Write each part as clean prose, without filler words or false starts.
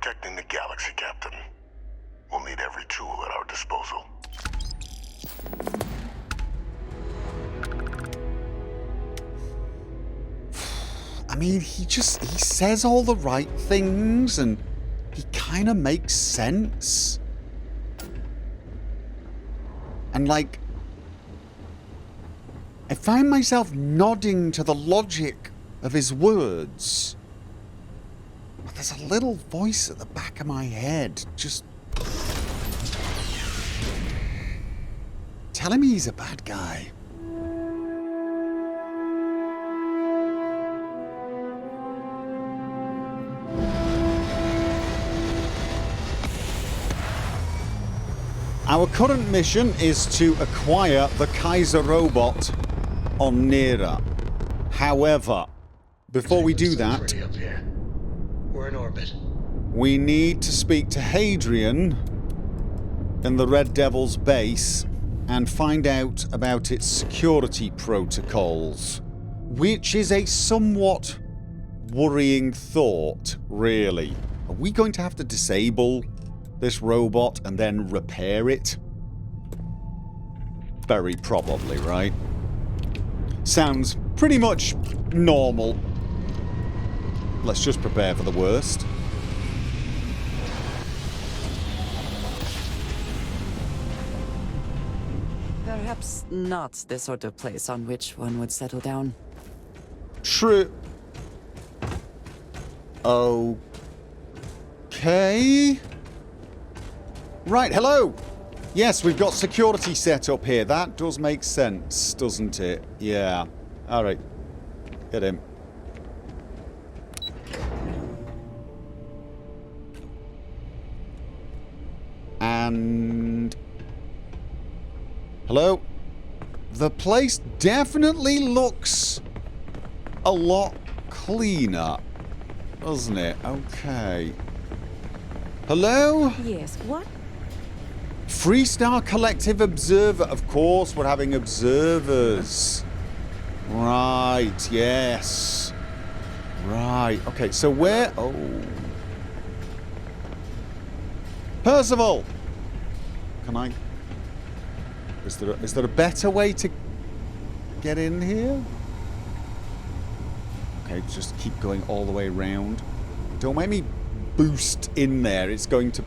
protecting the galaxy, Captain. We'll need every tool at our disposal. I mean, he says all the right things and he kind of makes sense. And like, I find myself nodding to the logic of his words. But there's a little voice at the back of my head just telling me he's a bad guy. Our current mission is to acquire the Kaiser robot on Niira. However, before we do that, Pretty up here. We're in orbit. we need to speak to Hadrian in the Red Devil's base and find out about its security protocols, which is a somewhat worrying thought, really. Are we going to have to disable this robot and then repair it? Very probably, right? Sounds pretty much normal. Let's just prepare for the worst. Perhaps not the sort of place on which one would settle down. True. Okay. Right, hello. Yes, we've got security set up here. That does make sense, doesn't it? Yeah. Alright. Get him. And... hello? The place definitely looks a lot cleaner, doesn't it? Okay. Hello? Yes, what? Freestar Collective Observer. Of course, we're having observers. Right, yes. Right, okay, so where... oh. Percival! Can I... Is there a better way to get in here? Okay, just keep going all the way around. Don't make me boost in there. It's going to...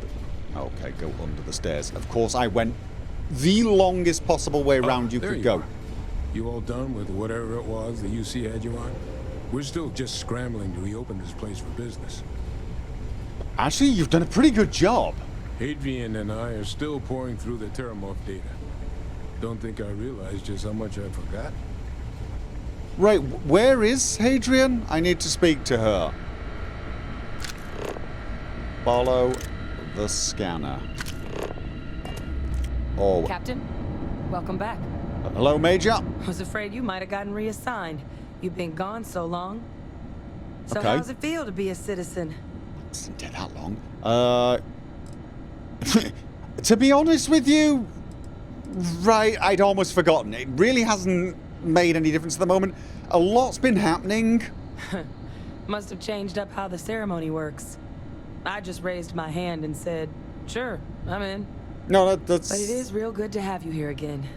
okay, go under the stairs. Of course, I went the longest possible way around you could go. You all done with whatever it was the UC had you on? We're still just scrambling to reopen this place for business. Actually, you've done a pretty good job. Hadrian and I are still pouring through the Terramorph data. Don't think I realized just how much I forgot. Right, where is Hadrian? I need to speak to her. Follow the scanner. Oh. Captain, welcome back. Hello, Major. Was afraid you might have gotten reassigned. You've been gone so long. So Okay. how's it feel to be a citizen? It doesn't take that long. To be honest with you, right, I'd almost forgotten. It really hasn't made any difference at the moment. A lot's been happening. Must have changed up how the ceremony works. I just raised my hand and said, sure, I'm in. No, that's... But it is real good to have you here again.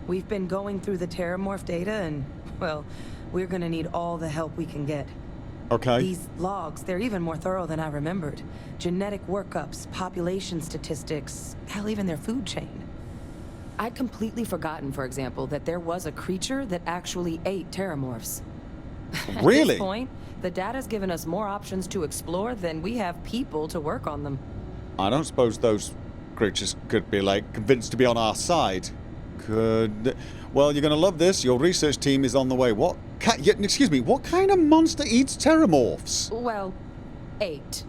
We've been going through the Terramorph data and, well, we're gonna need all the help we can get. Okay. These logs, they're even more thorough than I remembered. Genetic workups, population statistics, hell, even their food chain. I'd completely forgotten, for example, that there was a creature that actually ate Terramorphs. Really? At this point, the data's given us more options to explore than we have people to work on them. I don't suppose those creatures could be, like, convinced to be on our side. Could... well, you're going to love this. Your research team is on the way. What... excuse me, what kind of monster eats Terramorphs? Well, 8.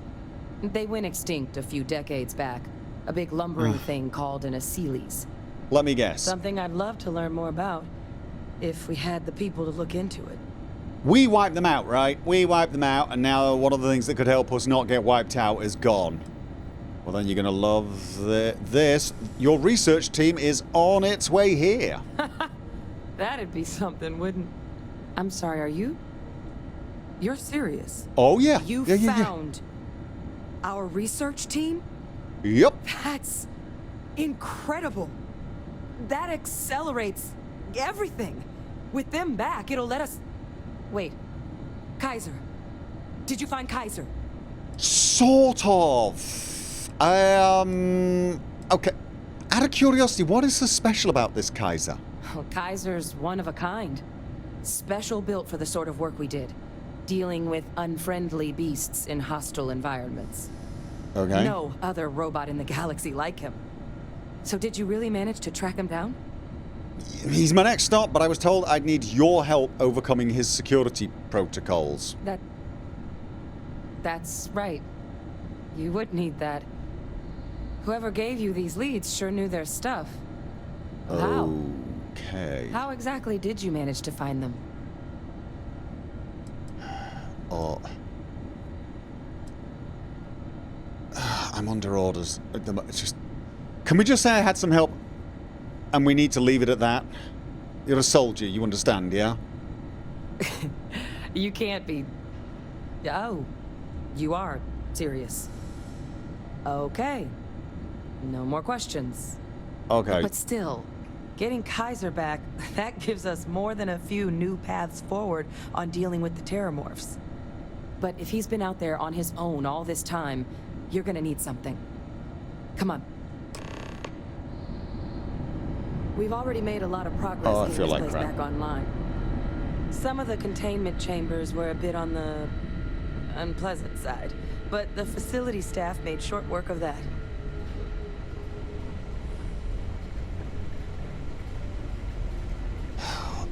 They went extinct a few decades back. A big lumbering thing called an Aceles. Let me guess. Something I'd love to learn more about, if we had the people to look into it. We wiped them out, right? We wiped them out, and now one of the things that could help us not get wiped out is gone. Well, then you're going to love this. Your research team is on its way here. That'd be something, wouldn't... I'm sorry, are you... You're serious? Oh, yeah. You Yeah. found... Our research team? Yep. That's incredible. That accelerates everything. With them back, it'll let us... Wait. Kaiser. Did you find Kaiser? Sort of. Okay. Out of curiosity, what is so special about this Kaiser? Well, Kaiser's one of a kind. Special built for the sort of work we did. Dealing with unfriendly beasts in hostile environments. Okay. No other robot in the galaxy like him. So did you really manage to track him down? He's my next stop, but I was told I'd need your help overcoming his security protocols. That's right. You would need that. Whoever gave you these leads sure knew their stuff. How? Okay. How exactly did you manage to find them? Oh. I'm under orders. It's just... Can we just say I had some help and we need to leave it at that? You're a soldier, you understand, yeah? You can't be... Oh. You are serious. Okay. No more questions. Okay. But still, getting Kaiser back, that gives us more than a few new paths forward on dealing with the Terramorphs. But if he's been out there on his own all this time, you're gonna need something. Come on. We've already made a lot of progress I getting feel this like place crap. back online. Some of the containment chambers were a bit on the unpleasant side, but the facility staff made short work of that.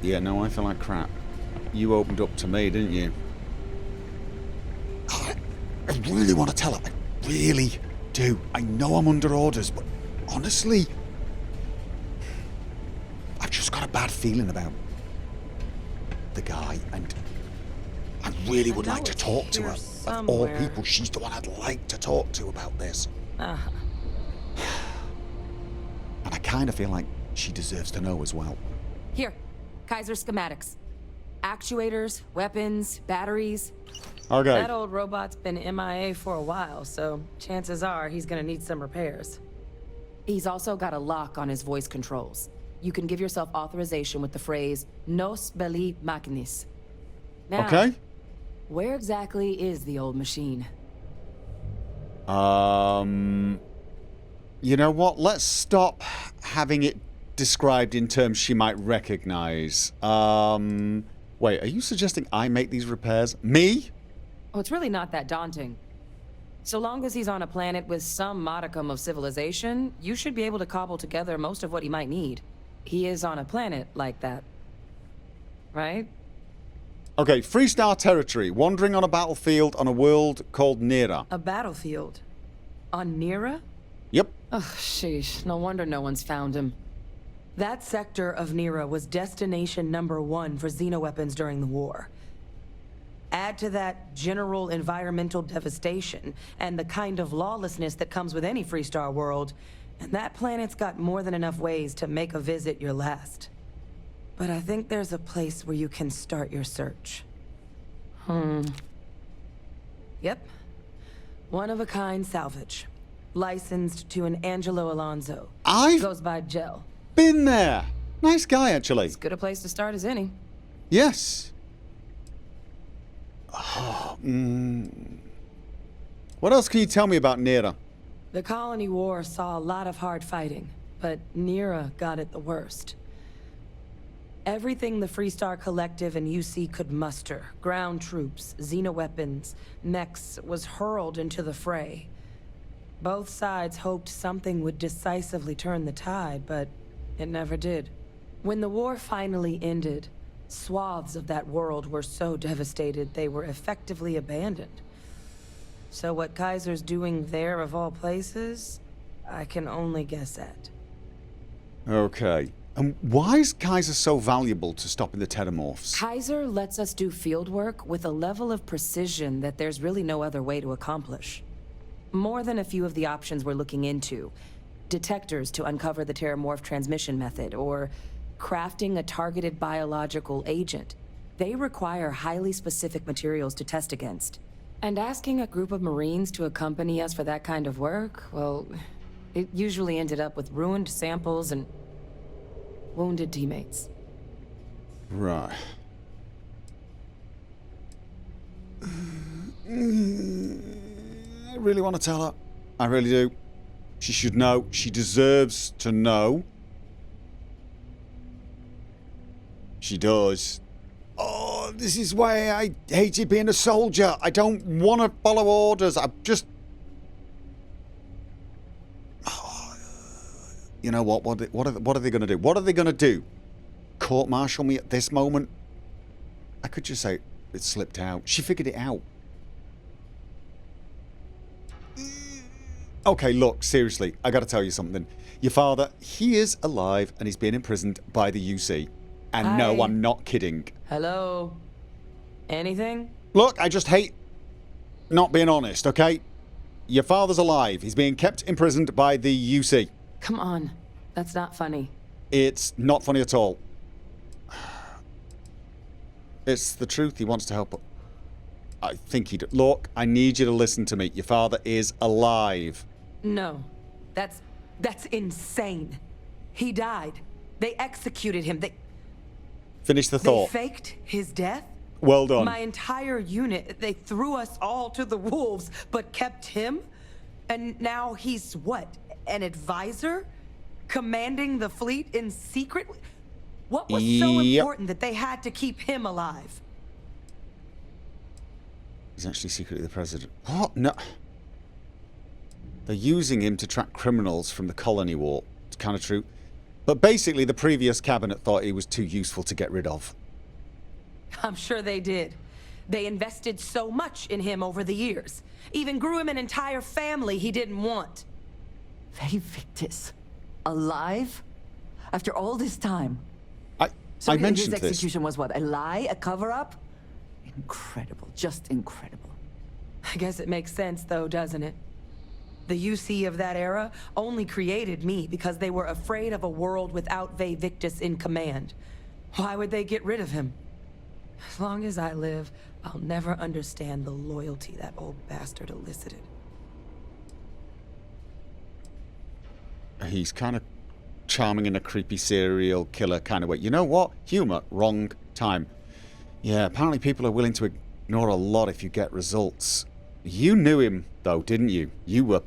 Yeah, no, I feel like crap. You opened up to me, didn't you? I really want to tell her. I really do. I know I'm under orders, but honestly, I've just got a bad feeling about the guy, and I really would like to talk to her. Of all people, she's the one I'd like to talk to about this. Uh-huh. And I kind of feel like she deserves to know as well. Here, Kaiser schematics. Actuators, weapons, batteries. Okay. That old robot's been MIA for a while, so chances are he's gonna need some repairs. He's also got a lock on his voice controls. You can give yourself authorization with the phrase, Nos belli machinis. Now, Okay. where exactly is the old machine? You know what? Let's stop having it described in terms she might recognize. Wait, are you suggesting I make these repairs? Me? Oh, it's really not that daunting. So long as he's on a planet with some modicum of civilization, you should be able to cobble together most of what he might need. He is on a planet like that. Right? Okay, Freestar territory. Wandering on a battlefield on a world called Niira. A battlefield? On Niira? Yep. Oh, sheesh. No wonder no one's found him. That sector of Niira was destination #1 for xenoweapons during the war. Add to that general environmental devastation and the kind of lawlessness that comes with any Freestar world, and that planet's got more than enough ways to make a visit your last. But I think there's a place where you can start your search. Yep. One-of-a-kind salvage. Licensed to an Angelo Alonso. I've Goes by Gel. been there. Nice guy, actually. As good a place to start as any. Yes. What else can you tell me about Niira? The Colony War saw a lot of hard fighting, but Niira got it the worst. Everything the Freestar Collective and UC could muster, ground troops, xenoweapons, mechs, was hurled into the fray. Both sides hoped something would decisively turn the tide, but it never did. When the war finally ended, swaths of that world were so devastated they were effectively abandoned. So what Kaiser's doing there of all places, I can only guess at. Okay. And why is Kaiser so valuable to stopping the Terramorphs? Kaiser lets us do field work with a level of precision that there's really no other way to accomplish. More than a few of the options we're looking into. Detectors to uncover the Terramorph transmission method, or crafting a targeted biological agent. They require highly specific materials to test against. And asking a group of Marines to accompany us for that kind of work, well, it usually ended up with ruined samples and wounded teammates. Right. I really want to tell her. I really do. She should know. She deserves to know. She does. Oh, this is why I hated being a soldier. I don't want to follow orders. I just... Oh, you know what? What are they going to do? What are they going to do? Court-martial me at this moment? I could just say it slipped out. She figured it out. Okay, look, seriously, I gotta tell you something. Your father, he is alive and he's being imprisoned by the UC. And Hi. no, I'm not kidding. Hello? Anything? Look, I just hate not being honest, okay? Your father's alive. He's being kept imprisoned by the UC. Come on. That's not funny. It's not funny at all. It's the truth. He wants to help. I think he'd... Look, I need you to listen to me. Your father is alive. No. That's insane. He died. They executed him. Finish the They thought. faked his death? Well done. My entire unit, they threw us all to the wolves, but kept him? And now he's what? An advisor? Commanding the fleet in secret? What was so Yep. important that they had to keep him alive? He's actually secretly the president. What? No. They're using him to track criminals from the colony war. It's kind of true. But basically, the previous cabinet thought he was too useful to get rid of. I'm sure they did. They invested so much in him over the years. Even grew him an entire family he didn't want. Vae Victis. Alive? After all this time? I mentioned his this. execution was what? A lie? A cover-up? Incredible. Just incredible. I guess it makes sense, though, doesn't it? The UC of that era only created me because they were afraid of a world without Vae Victis in command. Why would they get rid of him? As long as I live, I'll never understand the loyalty that old bastard elicited. He's kind of charming in a creepy serial killer kind of way. You know what? Humor, wrong time. Yeah, apparently people are willing to ignore a lot if you get results. You knew him, though, didn't you? You were...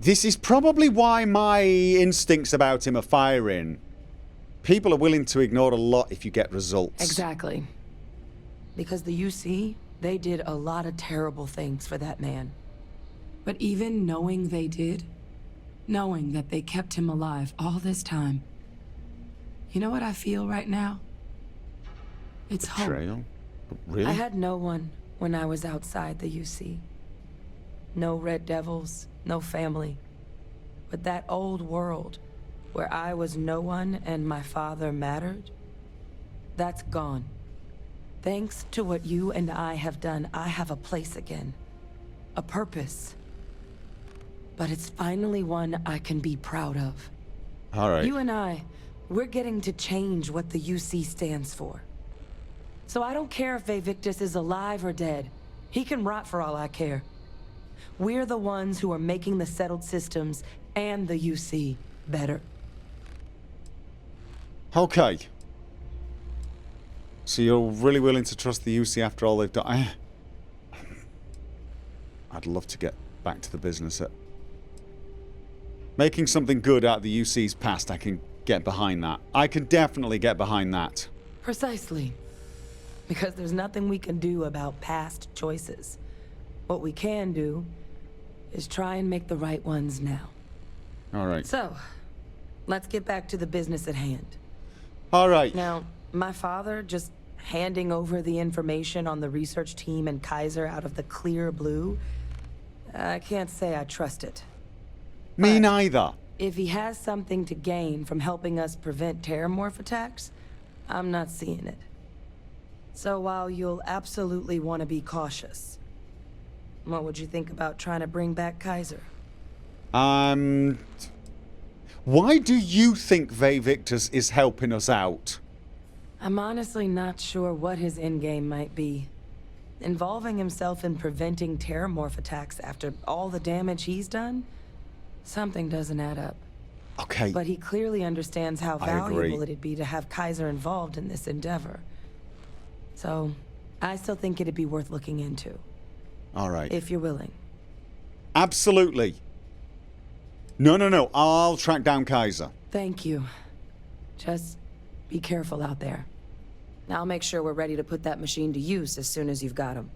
This is probably why my instincts about him are firing. People are willing to ignore a lot if you get results. Exactly. Because the UC, they did a lot of terrible things for that man. But even knowing they did, knowing that they kept him alive all this time, you know what I feel right now? It's hope. Betrayal? Really? I had no one when I was outside the UC. No Red Devils, no family. But that old world, where I was no one and my father mattered, that's gone. Thanks to what you and I have done, I have a place again. A purpose. But it's finally one I can be proud of. All right. You and I, we're getting to change what the UC stands for. So I don't care if Vae Victis is alive or dead. He can rot for all I care. We're the ones who are making the settled systems and the UC better. Okay. So you're really willing to trust the UC after all they've done? I'd love to get back to the business at... Making something good out of the UC's past, I can get behind that. I can definitely get behind that. Precisely. Because there's nothing we can do about past choices. What we can do is try and make the right ones now. All right. So, let's get back to the business at hand. All right. Now, my father just handing over the information on the research team and Kaiser out of the clear blue, I can't say I trust it. Me But neither. if he has something to gain from helping us prevent terramorph attacks, I'm not seeing it. So while you'll absolutely want to be cautious, what would you think about trying to bring back Kaiser? Why do you think Vae Victis is helping us out? I'm honestly not sure what his endgame might be. involving himself in preventing terramorph attacks after all the damage he's done? Something doesn't add up. Okay. But he clearly understands how I agree. valuable it'd be to have Kaiser involved in this endeavor. So, I still think it'd be worth looking into. All right. If you're willing. Absolutely. No. I'll track down Kaiser. Thank you. Just be careful out there. I'll make sure we're ready to put that machine to use as soon as you've got him.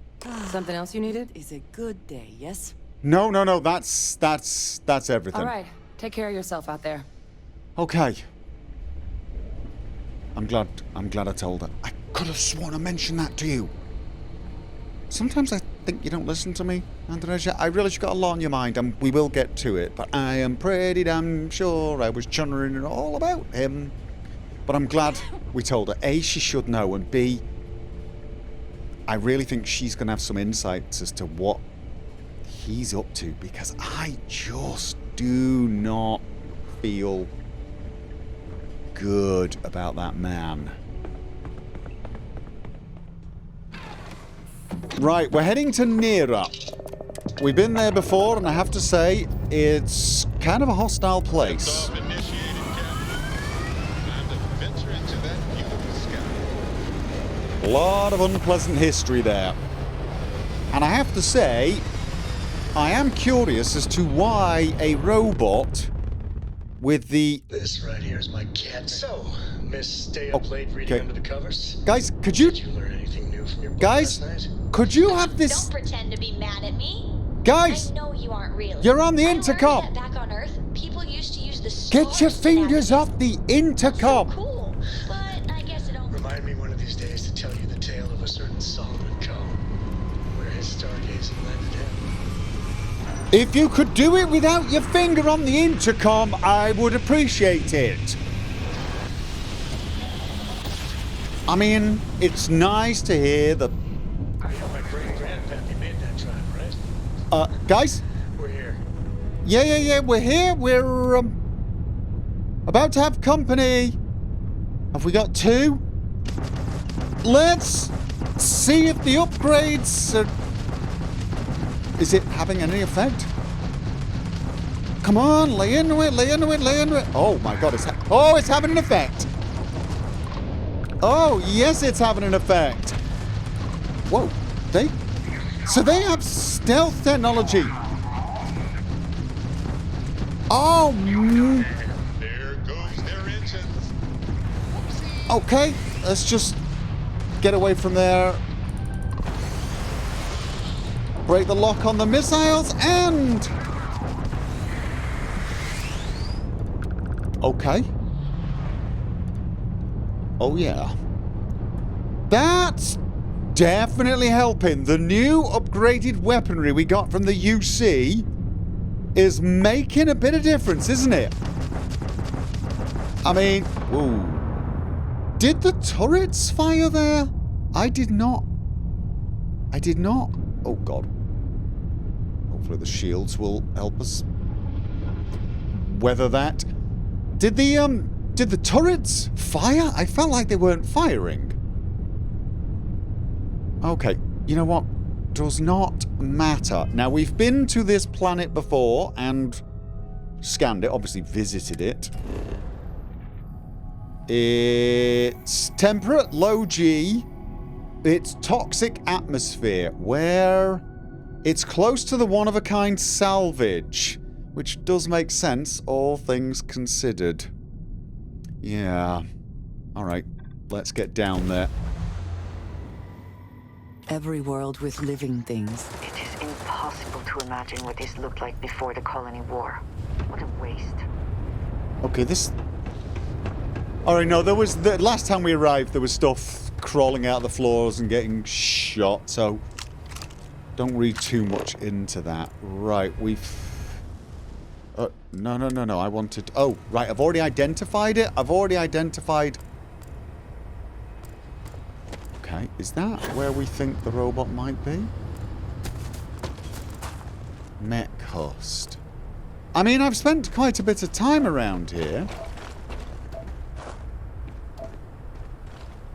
Something else you needed? Is a good day, yes? No. That's everything. All right. Take care of yourself out there. Okay. I'm glad I told her. I could have sworn I mentioned that to you. Sometimes I think you don't listen to me, Andreja. I realize you've got a lot on your mind, and we will get to it, but I am pretty damn sure I was chunnering it all about him. But I'm glad we told her. A, she should know, and B, I really think she's going to have some insights as to what he's up to, because I just do not feel good about that man. Right, we're heading to Niira. We've been there before, and I have to say, it's kind of a hostile place. A lot of unpleasant history there. And I have to say, I am curious as to why a robot with the... This right here is my cat. So, Miss Stay Up Late reading under the covers? Guys, could you... Did you learn anything new from your book Guys, last night? could you have this... Don't pretend to be mad at me. Guys! I know you aren't really. You're on the I intercom. learned that back on Earth, people used to use the Get your stars to fingers navigate. off the intercom! So cool, but I guess it don't. Remind me one of these days to tell you the tale of a certain Solomon Cone, where his stargazing landed him. If you could do it without your finger on the intercom, I would appreciate it. I mean, it's nice to hear the... I know my great-grandpappy made that drive, right? Guys? We're here. Yeah, we're here. We're, about to have company. Have we got two? Let's see if the upgrades are... Is it having any effect? Come on, lay into it. Oh my god, it's having an effect. Oh, yes, it's having an effect. Whoa, so they have stealth technology. Oh, There goes their engines. okay, let's just get away from there. Break the lock on the missiles and... Okay. Oh, yeah. That's definitely helping. The new upgraded weaponry we got from the UC is making a bit of difference, isn't it? I mean, whoa. Did the turrets fire there? I did not. Oh, God. Hopefully the shields will help us weather that. Did the turrets fire? I felt like they weren't firing. Okay, you know what? Does not matter. Now, we've been to this planet before and scanned it, obviously visited it. It's temperate, low G. It's toxic atmosphere, where it's close to the one-of-a-kind salvage, which does make sense, all things considered. Yeah. Alright, let's get down there. Every world with living things. It is impossible to imagine what this looked like before the colony war. What a waste. Okay, this... Alright, no, there was... last time we arrived, there was stuff crawling out of the floors and getting shot, so... Don't read too much into that. Right, we've... No, I wanted... Oh, right, I've already identified it. Okay, is that where we think the robot might be? Mech host. I mean, I've spent quite a bit of time around here.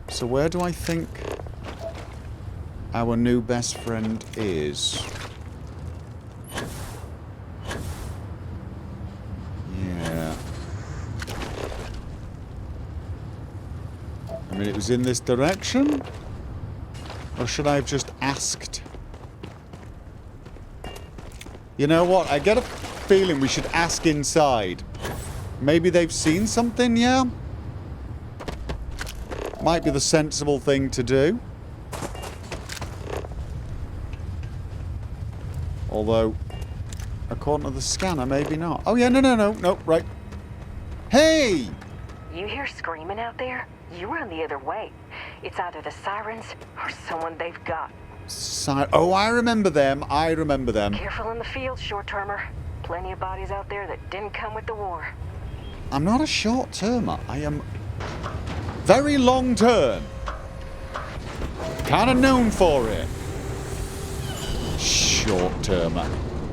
So where do I think... our new best friend is. Yeah. I mean, it was in this direction? Or should I have just asked? You know what? I get a feeling we should ask inside. Maybe they've seen something, yeah? Might be the sensible thing to do. Although, according to the scanner, maybe not. Oh yeah, no, right. Hey! You hear screaming out there? You run the other way. It's either the sirens or someone they've got. Oh, I remember them. Careful in the field, short-termer. Plenty of bodies out there that didn't come with the war. I'm not a short-termer. I am very long-term. Kind of known for it. Short-termer.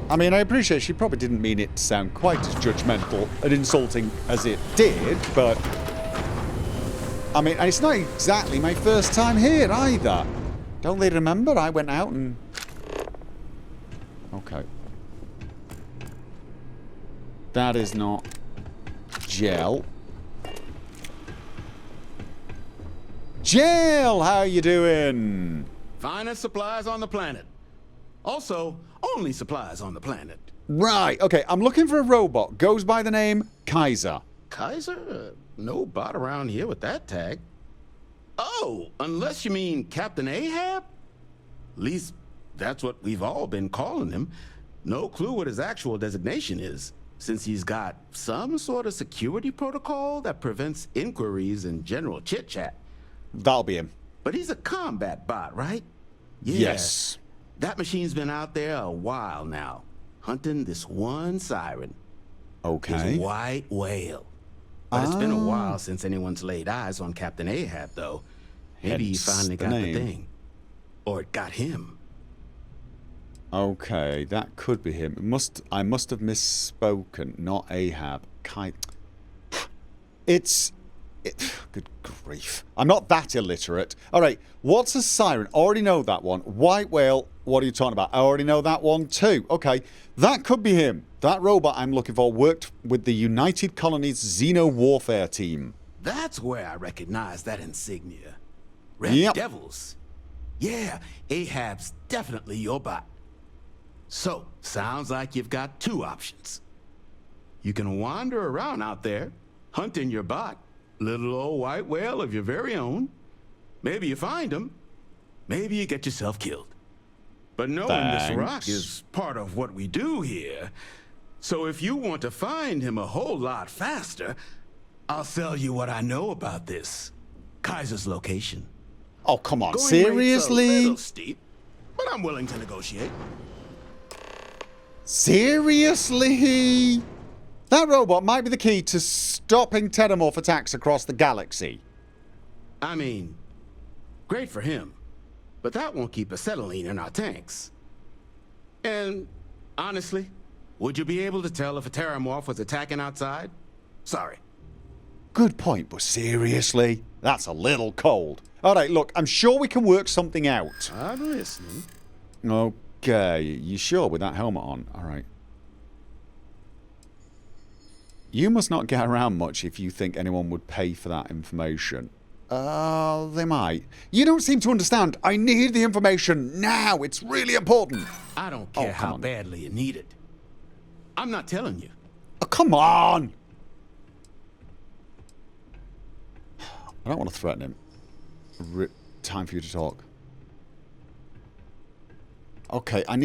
I mean, I appreciate she probably didn't mean it to sound quite as judgmental and insulting as it did, but... I mean, it's not exactly my first time here either. Don't they remember? I went out and... Okay. That is not gel. Gel, how you doing? Finest supplies on the planet. Also, only supplies on the planet. Right, okay, I'm looking for a robot. Goes by the name Kaiser. Kaiser? No bot around here with that tag. Oh, unless you mean Captain Ahab? At least, that's what we've all been calling him. No clue what his actual designation is, since he's got some sort of security protocol that prevents inquiries and general chit-chat. That'll be him. But he's a combat bot, right? Yeah. Yes. That machine's been out there a while now, hunting this one siren. Okay. His white whale. But it's been a while since anyone's laid eyes on Captain Ahab, though. Maybe he finally got the thing. Or it got him. Okay, that could be him. I must have misspoken. Not Ahab. Good grief. I'm not that illiterate. Alright, what's a siren? Already know that one. White whale, what are you talking about? I already know that one too. Okay, that could be him. That robot I'm looking for worked with the United Colonies Xeno Warfare team. That's where I recognize that insignia. Red Devils. Yeah, Ahab's definitely your bot. So, sounds like you've got two options. You can wander around out there, hunting your bot, little old white whale of your very own. Maybe you find him. Maybe you get yourself killed. But knowing this rock is part of what we do here. So if you want to find him a whole lot faster, I'll sell you what I know about this. Kaiser's location. Oh, come on. Going Seriously? rate's a little steep, but I'm willing to negotiate. Seriously? That robot might be the key to stopping xenomorph attacks across the galaxy. I mean, great for him, but that won't keep acetylene in our tanks. And honestly, would you be able to tell if a pteramorph was attacking outside? Sorry. Good point, but seriously? That's a little cold. Alright, look, I'm sure we can work something out. I'm listening. Okay, you sure with that helmet on? Alright. You must not get around much if you think anyone would pay for that information. They might. You don't seem to understand. I need the information now. It's really important. I don't care how badly you need it. I'm not telling you. Oh, come on! I don't want to threaten him. Time for you to talk. Okay, I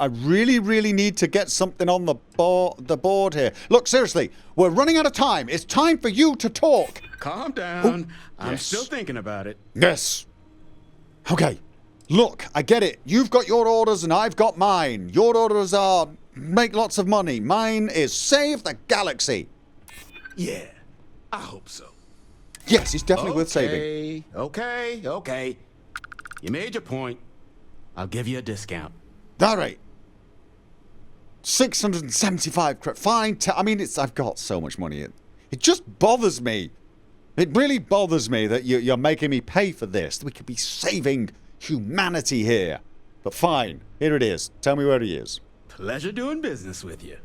really need to get something on the board here. Look, seriously, we're running out of time. It's time for you to talk. Calm down. I'm still thinking about it. Yes. Okay. Look, I get it. You've got your orders and I've got mine. Your orders are make lots of money. Mine is save the galaxy. Yeah, I hope so. Yes, it's definitely worth saving. Okay. You made your point. I'll give you a discount. All right. 675 credit. Fine. I mean, I've got so much money. It just bothers me. It really bothers me that you're making me pay for this. We could be saving humanity here. But fine, here it is. Tell me where he is. Pleasure doing business with you.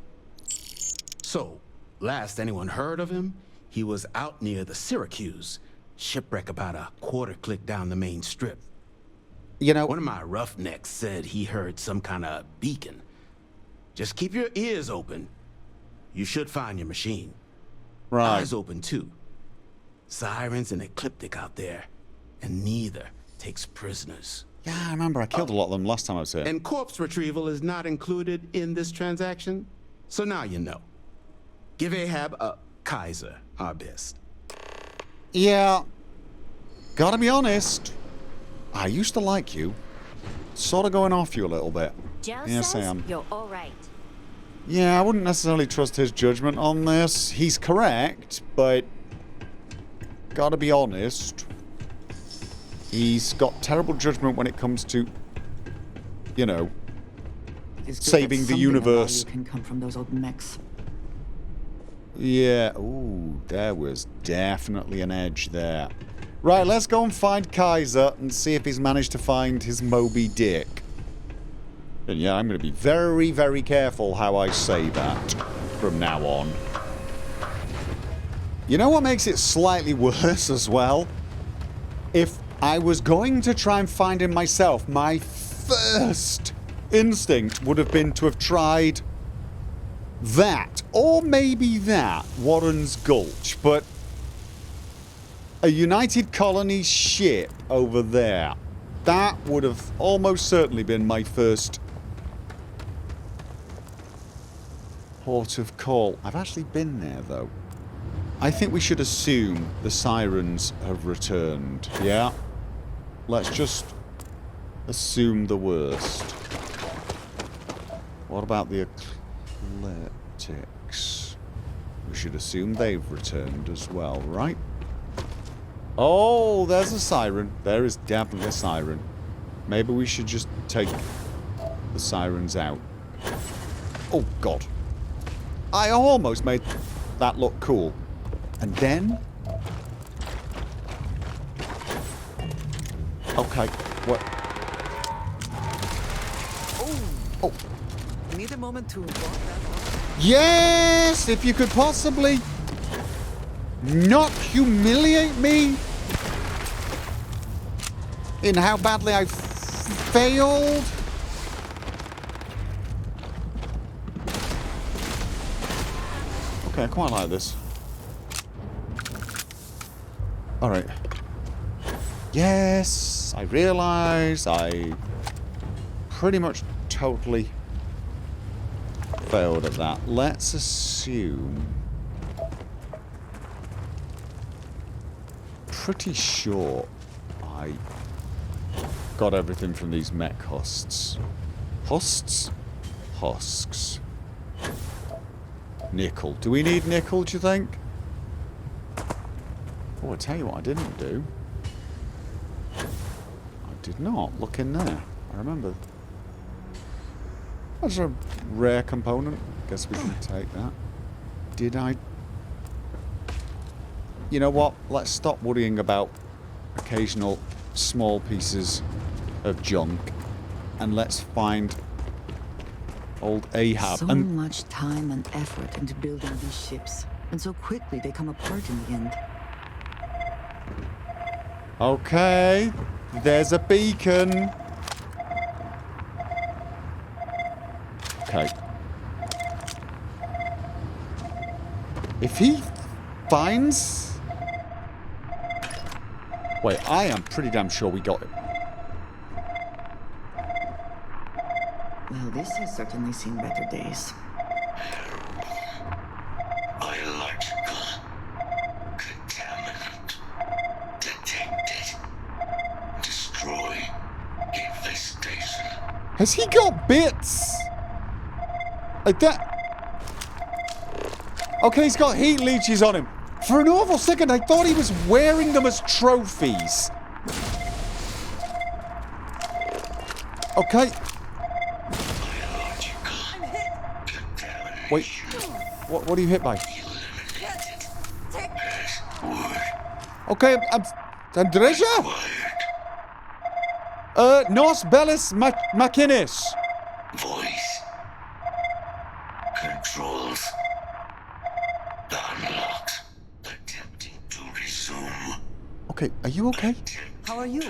So, last anyone heard of him, he was out near the Syracuse. Shipwreck about a quarter click down the main strip. You know, one of my roughnecks said he heard some kind of beacon. Just keep your ears open. You should find your machine. Right. Eyes open too. Sirens and Ecliptic out there, and neither takes prisoners. Yeah, I remember I killed a lot of them last time I was here. And corpse retrieval is not included in this transaction, so now you know. Give Ahab a Kaiser our best. Yeah, gotta be honest. I used to like you. Sort of going off you a little bit. Joe Yes, I says am. you're all right. Yeah, I wouldn't necessarily trust his judgment on this. He's correct, but gotta be honest. He's got terrible judgment when it comes to, you know, saving the universe. Can come from those old mechs. Yeah, ooh, there was definitely an edge there. Right, let's go and find Kaiser and see if he's managed to find his Moby Dick. And yeah, I'm going to be very, very careful how I say that from now on. You know what makes it slightly worse as well? If I was going to try and find him myself, my first instinct would have been to have tried that, or maybe that, Warren's Gulch, but a United Colonies ship over there, that would have almost certainly been my first port of call. I've actually been there, though. I think we should assume the sirens have returned, yeah? Let's just assume the worst. What about the Ecliptics? We should assume they've returned as well, right? Oh, there's a siren. There is definitely a siren. Maybe we should just take the sirens out. Oh, God. I almost made that look cool. And then... Okay, what? Oh. Need a moment to walk that off? Yes! If you could possibly not humiliate me in how badly I failed. Okay, I quite like this. Alright. Yes, I realise I pretty much totally failed at that. Let's assume... Pretty sure I got everything from these mech husks. Husks? Husks. Nickel. Do we need nickel, do you think? Oh, I tell you what I didn't do. I did not look in there. I remember. That's a rare component. Guess we can take that. Did I... You know what? Let's stop worrying about occasional small pieces of junk. And let's find old Ahab. So much time and effort into building these ships. And so quickly they come apart in the end. Okay. There's a beacon. Okay. If he finds... Wait, I am pretty damn sure we got it. Well, this has certainly seen better days. Biological contaminant detected. Destroy infestation. Has he got bits? Like that? Okay, he's got heat leeches on him. For an awful second, I thought he was wearing them as trophies. Okay. Wait. What are you hit by? Okay, I'm Dresha? Nos bellis machinis. Voice. Controls. Unlocked. Attempting to resume. Okay, are you okay? How are you?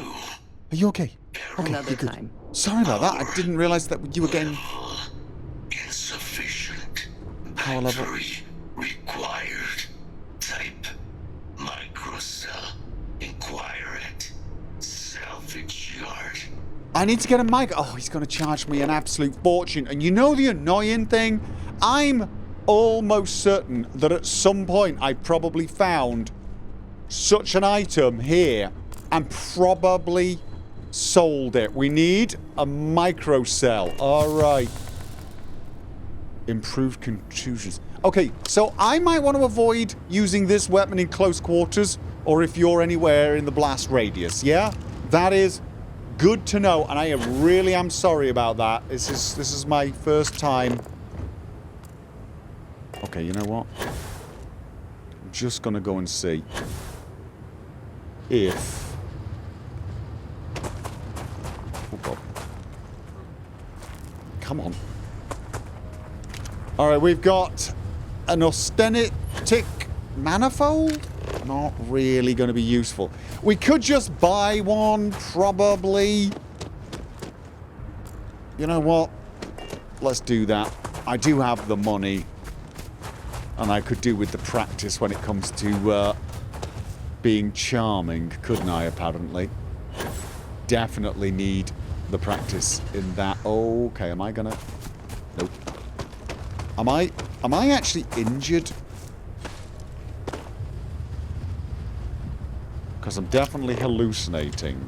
Are you okay? Okay, Another you're good. time. Sorry about that. I didn't realize that you were getting Insufficient. power level. Battery required. Type. MicroCell. Inquire it. Salvage yard. I need to get a mic. Oh, he's going to charge me an absolute fortune. And you know the annoying thing? I'm almost certain that at some point I probably found such an item here and probably sold it. We need a MicroCell. All right. Improved contusions. Okay, so I might want to avoid using this weapon in close quarters or if you're anywhere in the blast radius, yeah? That is good to know, and I really am sorry about that. This is my first time. Okay, you know what? I'm just gonna go and see if... Oh God. Come on. Alright, we've got an austenitic manifold. Not really going to be useful. We could just buy one, probably. You know what? Let's do that. I do have the money. And I could do with the practice when it comes to being charming, couldn't I, apparently? Definitely need the practice in that. Okay, am I gonna... Nope. Am I actually injured? Because I'm definitely hallucinating.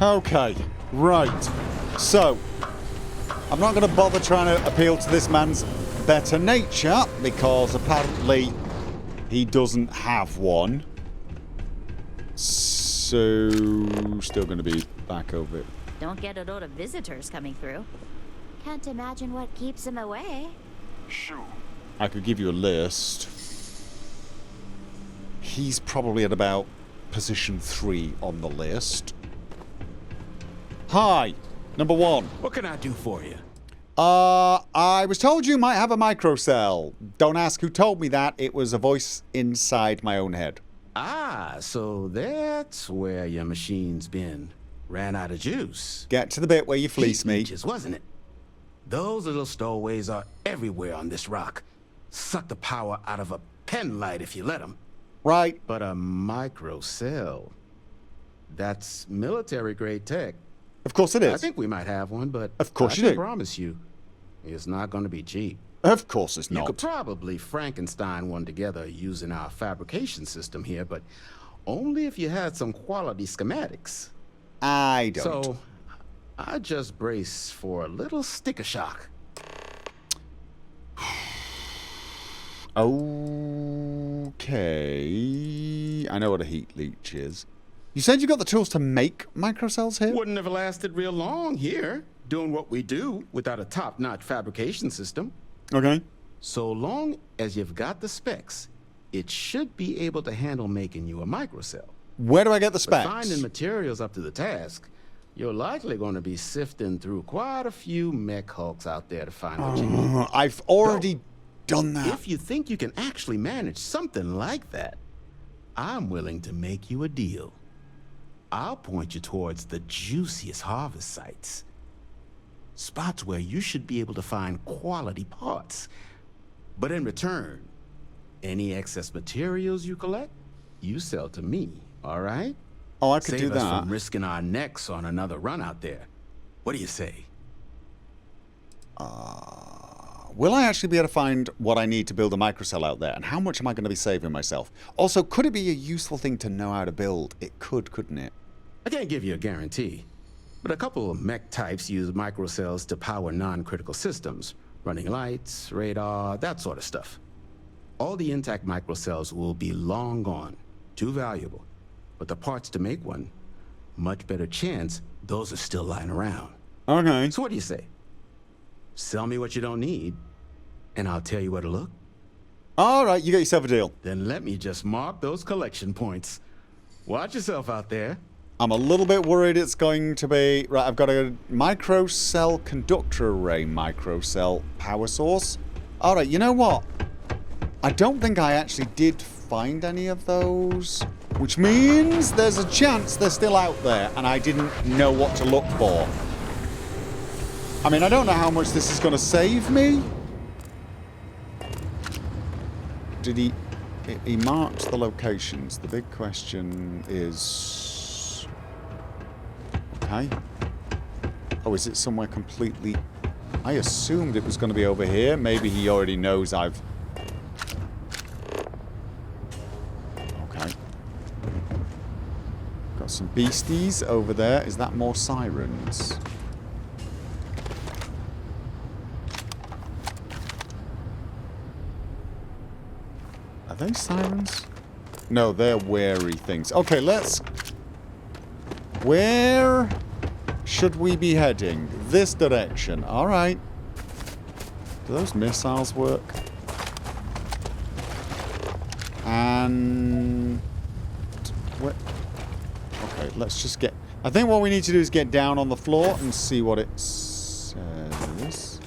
Okay, right. So, I'm not going to bother trying to appeal to this man's better nature, because apparently he doesn't have one. So, still going to be back over it. Don't get a lot of visitors coming through. Can't imagine what keeps him away. Shoo. I could give you a list. He's probably at about position 3 on the list. Hi, number 1. What can I do for you? I was told you might have a MicroCell. Don't ask who told me that. It was a voice inside my own head. Ah, so that's where your machine's been. Ran out of juice. Get to the bit where you fleece me. Leeches, wasn't it? Those little stowaways are everywhere on this rock. Suck the power out of a pen light if you let them. Right. But a MicroCell, that's military-grade tech. Of course it is. I think we might have one, but of course I you can do. promise you, it's not going to be cheap. Of course it's not. You could probably Frankenstein one together using our fabrication system here, but only if you had some quality schematics. I don't. So, I just brace for a little sticker shock. Okay. I know what a heat leech is. You said you got the tools to make microcells here? Wouldn't have lasted real long here, doing what we do without a top-notch fabrication system. Okay. So long as you've got the specs, it should be able to handle making you a microcell. Where do I get the specs? But finding materials up to the task, you're likely going to be sifting through quite a few mech hulks out there to find what you need. I've already done that. If you think you can actually manage something like that, I'm willing to make you a deal. I'll point you towards the juiciest harvest sites. Spots where you should be able to find quality parts. But in return, any excess materials you collect, you sell to me, all right? Oh, I could do that. Save us from risking our necks on another run out there. What do you say? Will I actually be able to find what I need to build a microcell out there? And how much am I going to be saving myself? Also, could it be a useful thing to know how to build? It could, couldn't it? I can't give you a guarantee, but a couple of mech types use microcells to power non-critical systems, running lights, radar, that sort of stuff. All the intact microcells will be long gone, too valuable. But the parts to make one, much better chance those are still lying around. Okay. So what do you say? Sell me what you don't need, and I'll tell you where to look. All right, you get yourself a deal. Then let me just mark those collection points. Watch yourself out there. I'm a little bit worried it's going to be... Right, I've got a MicroCell conductor array MicroCell power source. Alright, you know what? I don't think I actually did find any of those. Which means there's a chance they're still out there and I didn't know what to look for. I mean, I don't know how much this is going to save me. Did he... He marked the locations. The big question is... Okay. Oh, is it somewhere completely... I assumed it was going to be over here. Maybe he already knows I've... Okay. Got some beasties over there. Is that more sirens? Are they sirens? No, they're wary things. Okay, let's... Where should we be heading? This direction. Alright. Do those missiles work? And... Okay, let's just get... I think what we need to do is get down on the floor and see what it says.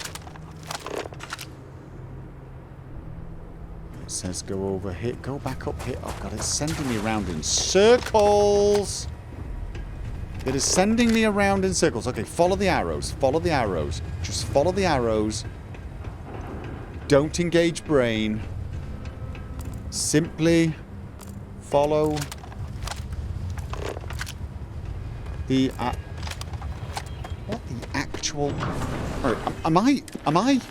It says go over here. Go back up here. Oh god, it's sending me around in circles. It is sending me around in circles. Okay, follow the arrows. Follow the arrows. Just follow the arrows. Don't engage brain. Simply follow the... what the actual... Right, am I...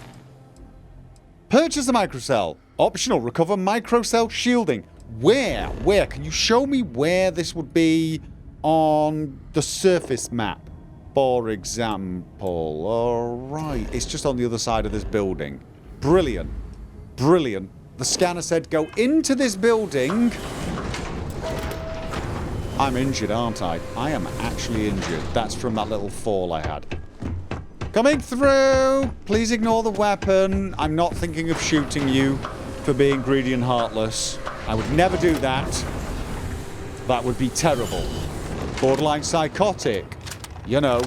Purchase a MicroCell. Optional. Recover MicroCell shielding. Where? Where? Can you show me where this would be on the surface map, for example? Alright. It's just on the other side of this building. Brilliant. Brilliant. The scanner said go into this building. I'm injured, aren't I? I am actually injured. That's from that little fall I had. Coming through! Please ignore the weapon. I'm not thinking of shooting you for being greedy and heartless. I would never do that. That would be terrible. Borderline psychotic. You know.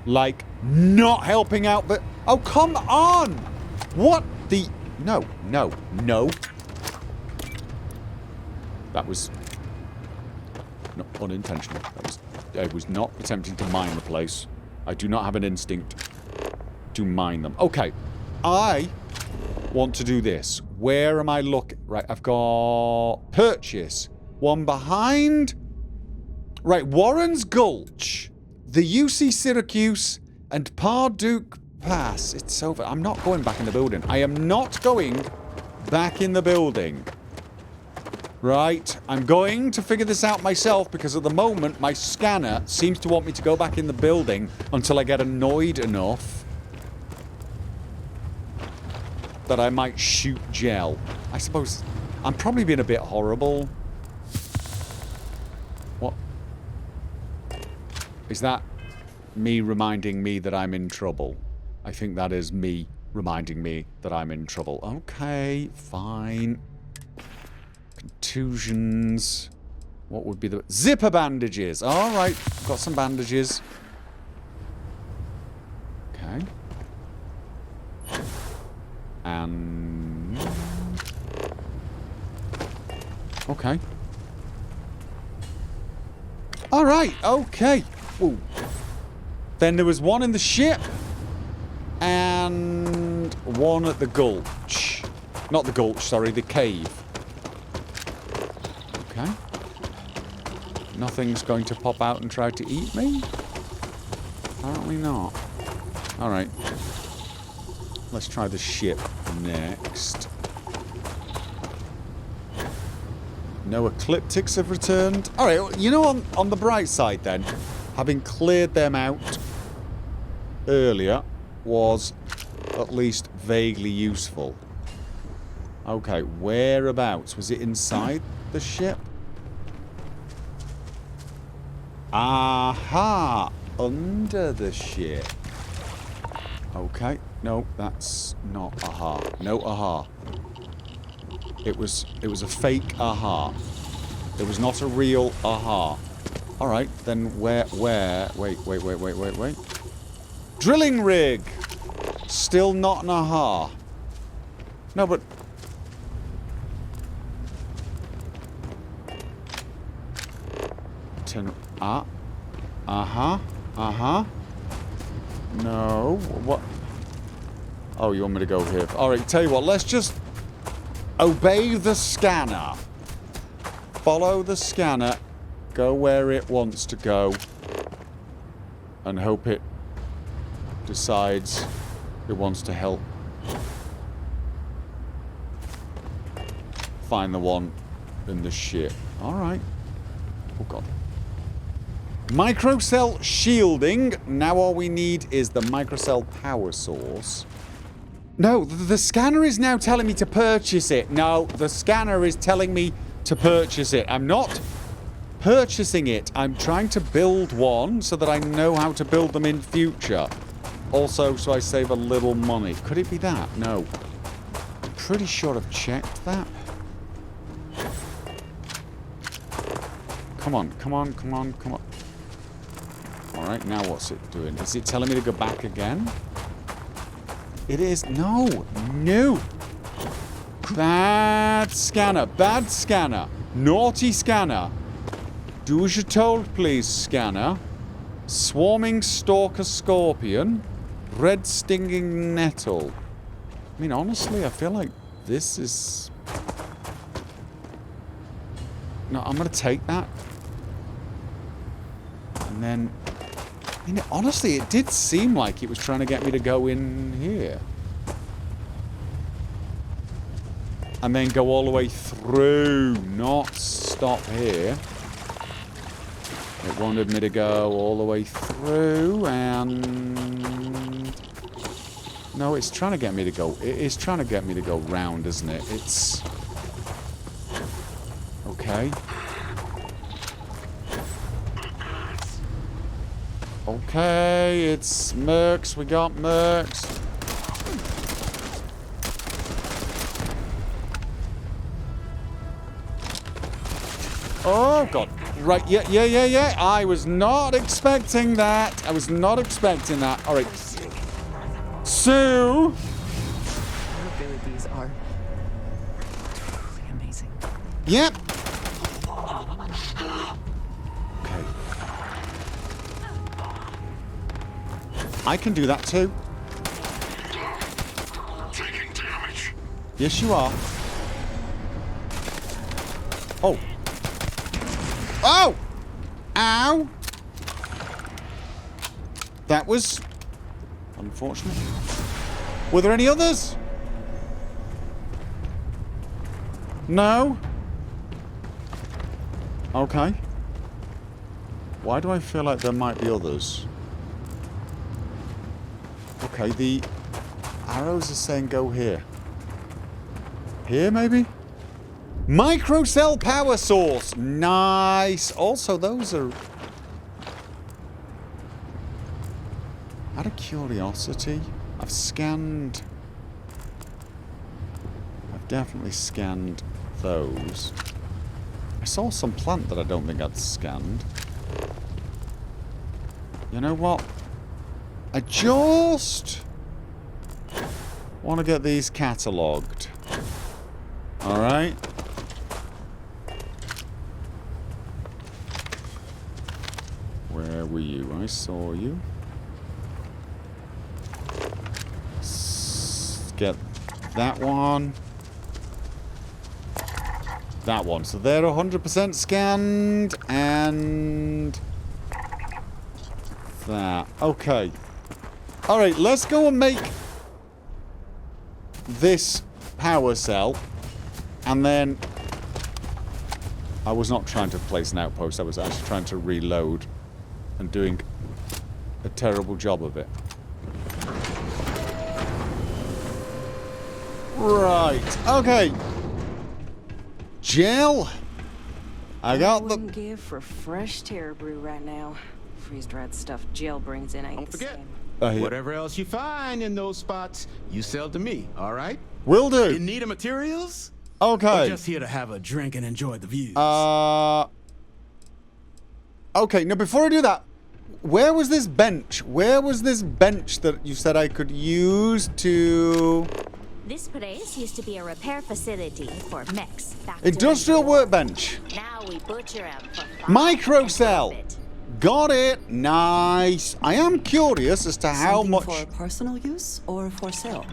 Like, not helping out, but... Oh, come on! What the... No, no, no. That was... not unintentional. I was not attempting to mine the place. I do not have an instinct to mine them. Okay. I want to do this. Where am I looking? Right, I've got... Purchase. One behind... Right, Warren's Gulch. The UC Syracuse and Parduk Pass. It's over. I'm not going back in the building. I am not going back in the building. Right, I'm going to figure this out myself because at the moment my scanner seems to want me to go back in the building until I get annoyed enough that I might shoot gel. I suppose I'm probably being a bit horrible. What? Is that me reminding me that I'm in trouble? I think that is me reminding me that I'm in trouble. Okay, fine. Contusions. What would be the... Zipper bandages. Alright, got some bandages. Okay. And... Okay. Alright, okay. Ooh. Then there was one in the ship. And one at the gulch. Not the gulch, sorry, the cave. Okay. Nothing's going to pop out and try to eat me? Apparently not. Alright. Let's try the ship next. No ecliptics have returned. Alright, you know, on the bright side then, having cleared them out earlier was at least vaguely useful. Okay, whereabouts? Was it inside the ship? Aha! Under the ship. Okay. No, that's not aha. No aha. It was a fake aha. It was not a real aha. Alright, then where... Wait. Drilling rig! Still not an aha. No, but... No, what? Oh, you want me to go here? Alright, tell you what, let's just obey the scanner. Follow the scanner, go where it wants to go, and hope it decides it wants to help find the one in the ship. Alright. Oh god. MicroCell shielding. Now all we need is the MicroCell power source. No, the scanner is now telling me to purchase it. No, the scanner is telling me to purchase it. I'm not purchasing it. I'm trying to build one so that I know how to build them in future. Also, so I save a little money. Could it be that? No. I'm pretty sure I've checked that. Come on. Alright, now what's it doing? Is it telling me to go back again? It is. No. Bad scanner. Naughty scanner. Do as you're told, please, scanner. Swarming stalker scorpion. Red stinging nettle. I mean, honestly, I feel like this is... No, I'm going to take that. And then... I mean, honestly, it did seem like it was trying to get me to go in here. And then go all the way through, not stop here. It wanted me to go all the way through, and... No, it's trying to get me to go... It is trying to get me to go round, isn't it? It's... Okay. Okay, it's mercs. We got mercs. Oh, God. Right, yeah. I was not expecting that. All right. Sue! Your abilities are truly amazing. Yep. I can do that too. Taking damage. Yes, you are. Oh. Oh! Ow! That was unfortunate. Were there any others? No? Okay. Why do I feel like there might be others? Okay, the arrows are saying go here. Here, maybe? MicroCell power source! Nice! Also, those are... Out of curiosity, I've scanned... I've definitely scanned those. I saw some plant that I don't think I'd scanned. You know what? I just want to get these catalogued. Alright. Where were you? I saw you. Get that one. That one. So they're 100% scanned. And... that. Okay. Alright, let's go and make this power cell. And then... I was not trying to place an outpost. I was actually trying to reload. And doing a terrible job of it. Right. Okay. Gel. I got the... wouldn't give for fresh terror brew right now. Freeze-dried stuff Jill brings in ain't Don't forget, the whatever else you find in those spots, you sell to me, all right? Will do. In need of materials? Okay. Or just here to have a drink and enjoy the views? Okay, now before I do that, where was this bench? Where was this bench that you said I could use to... This place used to be a repair facility for mechs. Industrial workbench. Now we butcher them for MicroCell. Got it. Nice. I am curious as to how much... for personal use or for sale?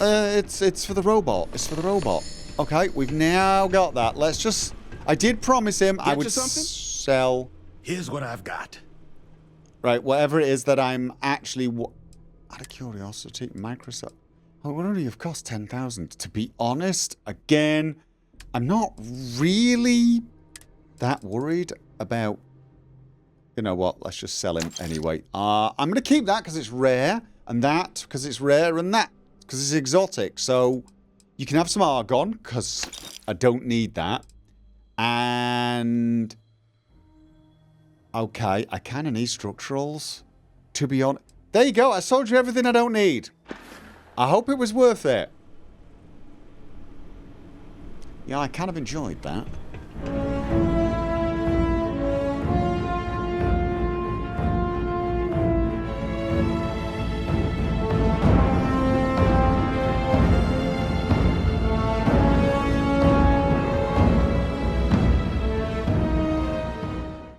It's for the robot. It's for the robot. Okay, we've now got that. Let's just... I did promise him I would sell... Here's what I've got. Right, whatever it is that I'm actually... Out of curiosity, MicroCell... Oh, it would only have cost 10,000. To be honest, again, I'm not really that worried about... You know what? Let's just sell him anyway. I'm going to keep that because it's rare, and that because it's rare, and that because it's exotic. So you can have some argon because I don't need that. And okay, I kind of need structurals. To be honest, there you go. I sold you everything I don't need. I hope it was worth it. Yeah, I kind of enjoyed that.